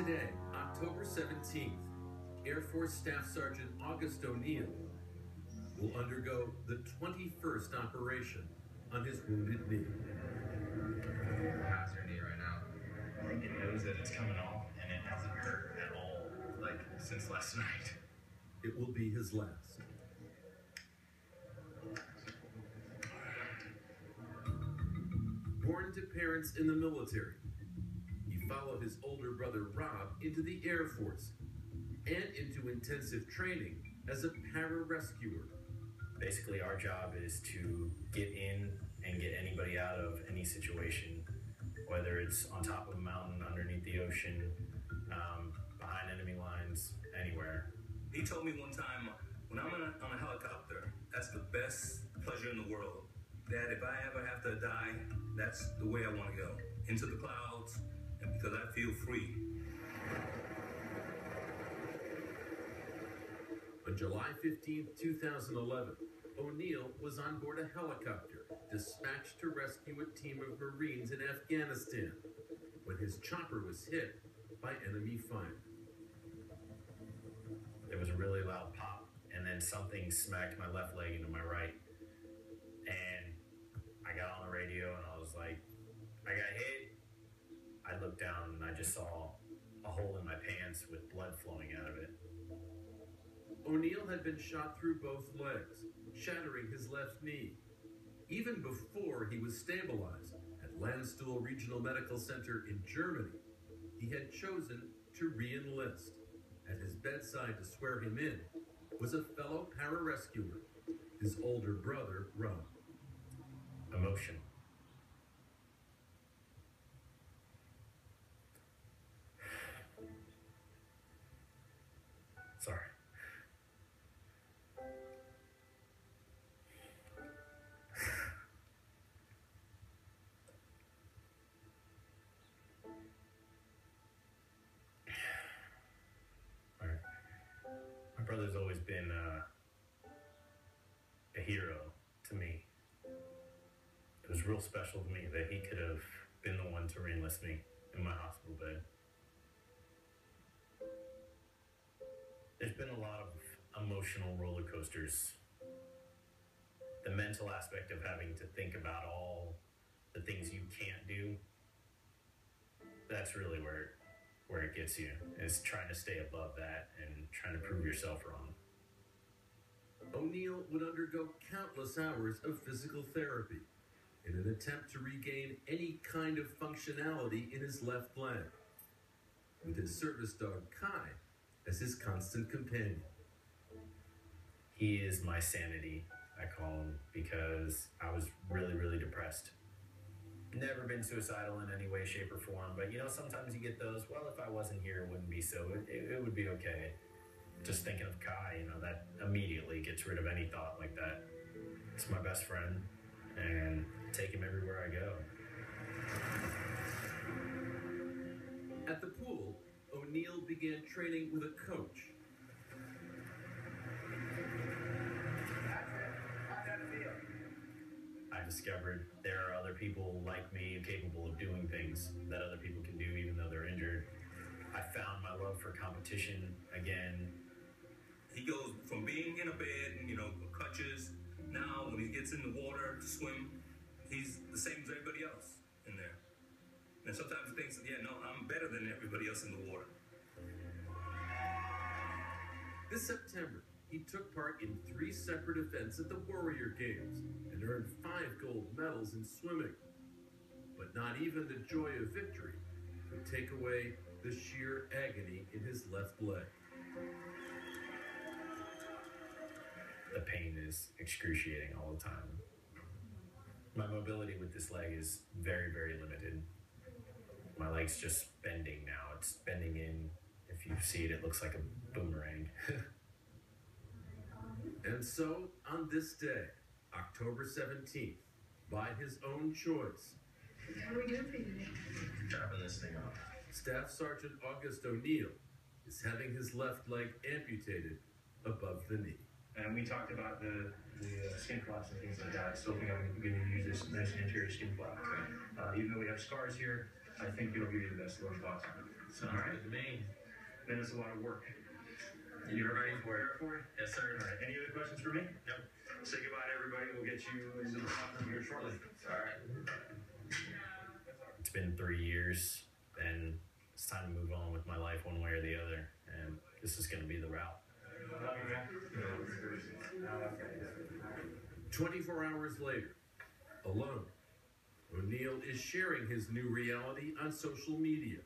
Today, October 17th, Air Force Staff Sergeant August O'Neill will undergo the 21st operation on his wounded knee. How's your knee right now? I think it knows that it's coming off, and it hasn't hurt at all, like, since last night. It will be his last. Born to parents in the military, he followed his older brother Rob into the Air Force and into intensive training as a pararescuer. Basically, our job is to get in and get anybody out of any situation, whether it's on top of a mountain, underneath the ocean, behind enemy lines, anywhere. He told me one time, when I'm on a helicopter, that's the best pleasure in the world. That if I ever have to die, that's the way I want to go. Into the clouds, and because I feel free. On July 15, 2011, O'Neill was on board a helicopter dispatched to rescue a team of Marines in Afghanistan when his chopper was hit by enemy fire. There was a really loud pop, and then something smacked my left leg into my right. And I got on the radio, and I was like, I got hit. I looked down, and I just saw a hole in my pants with blood flowing out of it. O'Neill had been shot through both legs, shattering his left knee. Even before he was stabilized at Landstuhl Regional Medical Center in Germany, he had chosen to re-enlist. At his bedside to swear him in was a fellow pararescuer, his older brother, Rob. Emotion. Sorry. My brother's always been a hero to me. It was real special to me that he could have been the one to re-enlist me in my hospital bed. There's been a lot of emotional roller coasters. The mental aspect of having to think about all the things you can't do, that's really where it gets you, is trying to stay above that and trying to prove yourself wrong. O'Neill would undergo countless hours of physical therapy in an attempt to regain any kind of functionality in his left leg, with his service dog Kai as his constant companion. He is my sanity, I call him, because I was really, really depressed. Never been suicidal in any way, shape, or form, but sometimes you get those, well, if I wasn't here, it wouldn't be so, it would be okay. Just thinking of Kai, that immediately gets rid of any thought like that. It's my best friend, and take him everywhere I go. At the pool, O'Neill began training with a coach. I discovered there are other people like me capable of doing things that other people can do even though they're injured. I found my love for competition again. He goes from being in a bed, crutches. Now, when he gets in the water to swim, he's the same as everybody else in there. And sometimes he thinks, I'm better than everybody else in the water. This September, he took part in 3 separate events at the Warrior Games and earned 5 gold medals in swimming. But not even the joy of victory could take away the sheer agony in his left leg. The pain is excruciating all the time. My mobility with this leg is very, very limited. My leg's just bending now. It's bending in. If you see it, it looks like a boomerang. And so, on this day, October 17th, by his own choice, how are we doing for you today? Dropping this thing off. Staff Sergeant August O'Neill is having his left leg amputated above the knee. And we talked about the skin flaps and things like that. Still think I'm going to use this nice anterior skin flap. Even though we have scars here, I think it'll give you the best look possible. All right. Good to me. Then it's a lot of work. You're ready for it? Yes, sir. All right. Any other questions for me? Yep. Say goodbye to everybody. We'll get you into the locker room here shortly. All right. It's been 3 years, and it's time to move on with my life one way or the other, and this is going to be the route. 24 hours later, alone, O'Neal is sharing his new reality on social media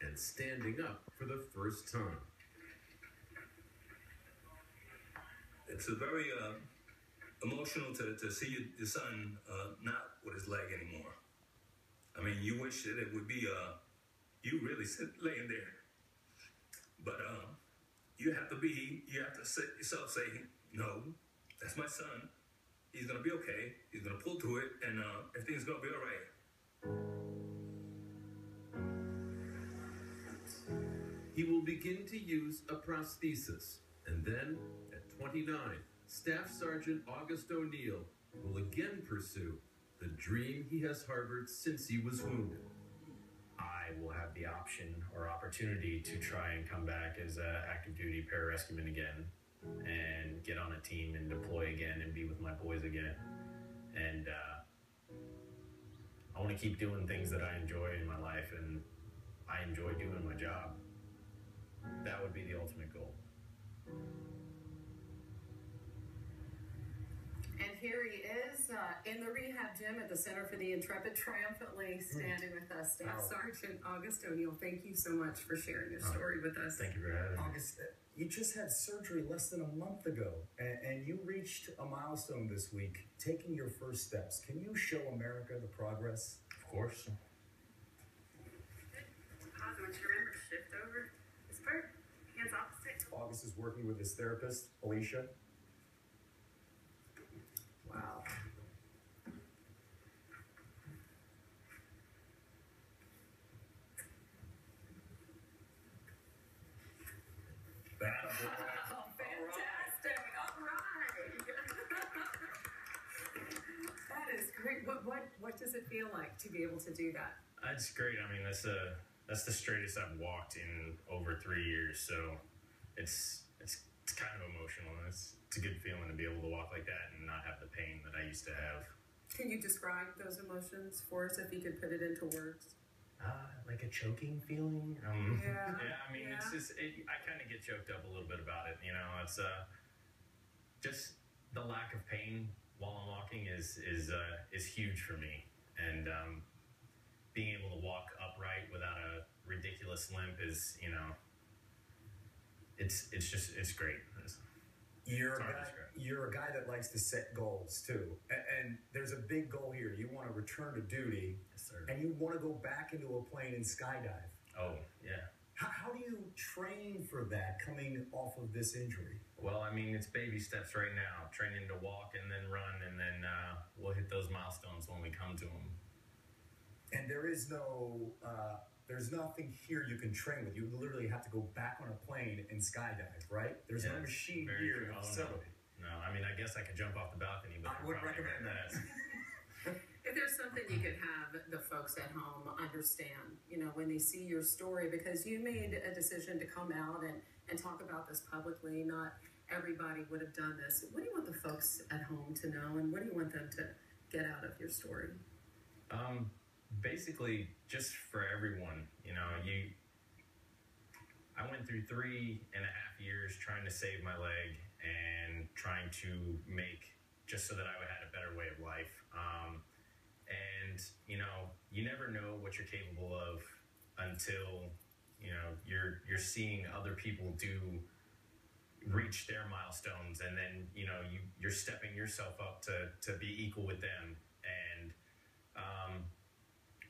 and standing up for the first time. It's a very emotional to see your son not with his leg anymore. I mean, you wish that it would be you really laying there, but you have to sit yourself, say, no, that's my son. He's gonna be okay. He's gonna pull through it, and everything's gonna be all right. He will begin to use a prosthesis, and then, at 29, Staff Sergeant August O'Neal will again pursue the dream he has harbored since he was wounded. I will have the option or opportunity to try and come back as an active duty pararescueman again and get on a team and deploy again and be with my boys again. And I want to keep doing things that I enjoy in my life, and I enjoy doing my job. That would be the ultimate goal. And here he is in the rehab gym at the Center for the Intrepid, triumphantly standing with us. Staff Sergeant August O'Neal, thank you so much for sharing your story with us. Thank you for having me. August, you just had surgery less than a month ago, and you reached a milestone this week, taking your first steps. Can you show America the progress? Of course. Pause, I want you to remember, shift over this part, hands opposite. August is working with his therapist, Alicia. Wow. Oh, fantastic. All right. That is great. What does it feel like to be able to do that? It's great. I mean, that's the straightest I've walked in over 3 years. So it's kind of emotional. It's a good feeling to be able to walk like that and not have the pain that I used to have. Can you describe those emotions for us if you could put it into words? Like a choking feeling. Yeah. Yeah. I mean, it's just I kind of get choked up a little bit about it. You know, it's just the lack of pain while I'm walking is huge for me, and being able to walk upright without a ridiculous limp is, you know, it's great. You're a guy that likes to set goals too, and there's a big goal here. You want to return to duty, Yes, sir. and you want to go back into a plane and skydive. Oh, yeah. How do you train for that coming off of this injury? Well, I mean, it's baby steps right now. Training to walk and then run, and then we'll hit those milestones when we come to them. And there's nothing here you can train with. You literally have to go back on a plane and skydive, right? There's no machine here in the facility. No, I mean, I guess I could jump off the balcony, but I wouldn't recommend that. If there's something you could have the folks at home understand, you know, when they see your story, because you made a decision to come out and talk about this publicly. Not everybody would have done this. What do you want the folks at home to know, and what do you want them to get out of your story? Basically, just for everyone, you know, I went through 3.5 years trying to save my leg and trying to make just so that I had a better way of life. And, you know, you never know what you're capable of until, you know, you're seeing other people reach their milestones, and then, you know, you're stepping yourself up to be equal with them. And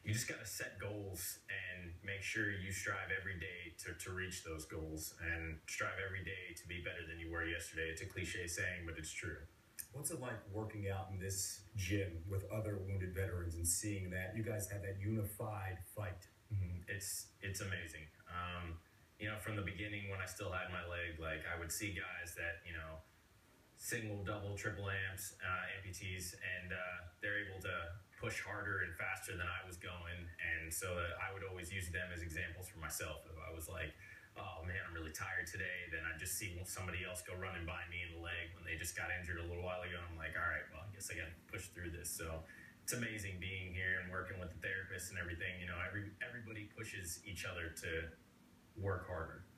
you just got to set goals and make sure you strive every day to reach those goals, and strive every day to be better than you were yesterday. It's a cliche saying, but it's true. What's it like working out in this gym with other wounded veterans and seeing that you guys have that unified fight? Mm-hmm. It's amazing. You know, from the beginning when I still had my leg, like I would see guys that, you know, single, double, triple amps, amputees, and they're able to push harder and faster than I was going. And so I would always use them as examples for myself. If I was like, oh man, I'm really tired today, then I just see somebody else go running by me in the leg when they just got injured a little while ago. I'm like, all right, well, I guess I got to push through this. So it's amazing being here and working with the therapists and everything. You know, everybody pushes each other to work harder.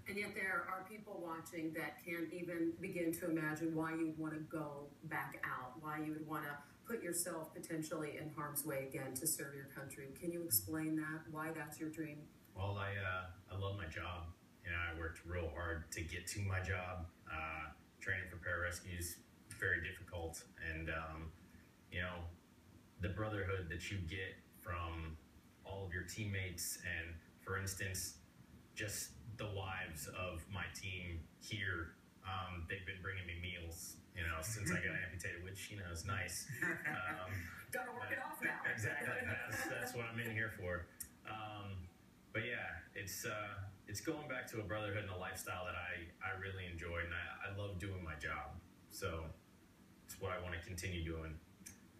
And yet there are people watching that can't even begin to imagine why you'd want to go back out, why you would want to put yourself potentially in harm's way again to serve your country. Can you explain that, why that's your dream? Well, I love my job. You know, I worked real hard to get to my job. Training for pararescues, very difficult. And, you know, the brotherhood that you get from all of your teammates and, for instance, just the wives of my team here, they've been bringing me meals, you know, since I got amputated, which, you know, is nice. Gotta work it off now. Exactly. That's what I'm in here for. But yeah, it's going back to a brotherhood and a lifestyle that I really enjoy, and I love doing my job. So it's what I want to continue doing.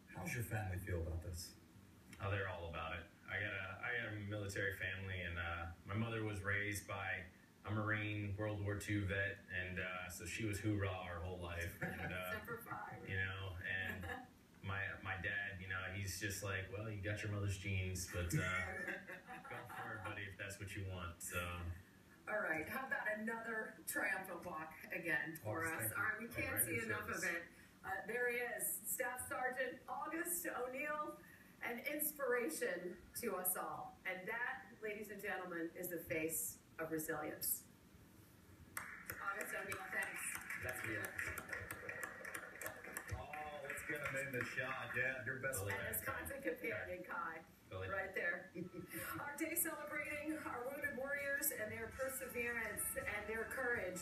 How's your family feel about this? Oh, they're all about it. I got a military family, and my mother was raised by a Marine, World War II vet, and so she was hoorah our whole life. And, Semper Fi. you know, and my dad, you know, he's just like, well, you got your mother's genes, but go for it, buddy, if that's what you want. So. All right, how about another triumphant walk again for us? All right, we can't see enough of it. There he is, Staff Sergeant August O'Neill, an inspiration to us all. And that, ladies and gentlemen, is the face of resilience. August O'Neill, thanks. That's me. Oh, let's get him in the shot. Yeah, your best And friend. his constant companion, Kai, right there. Our day celebrating our wounded warriors and their perseverance and their courage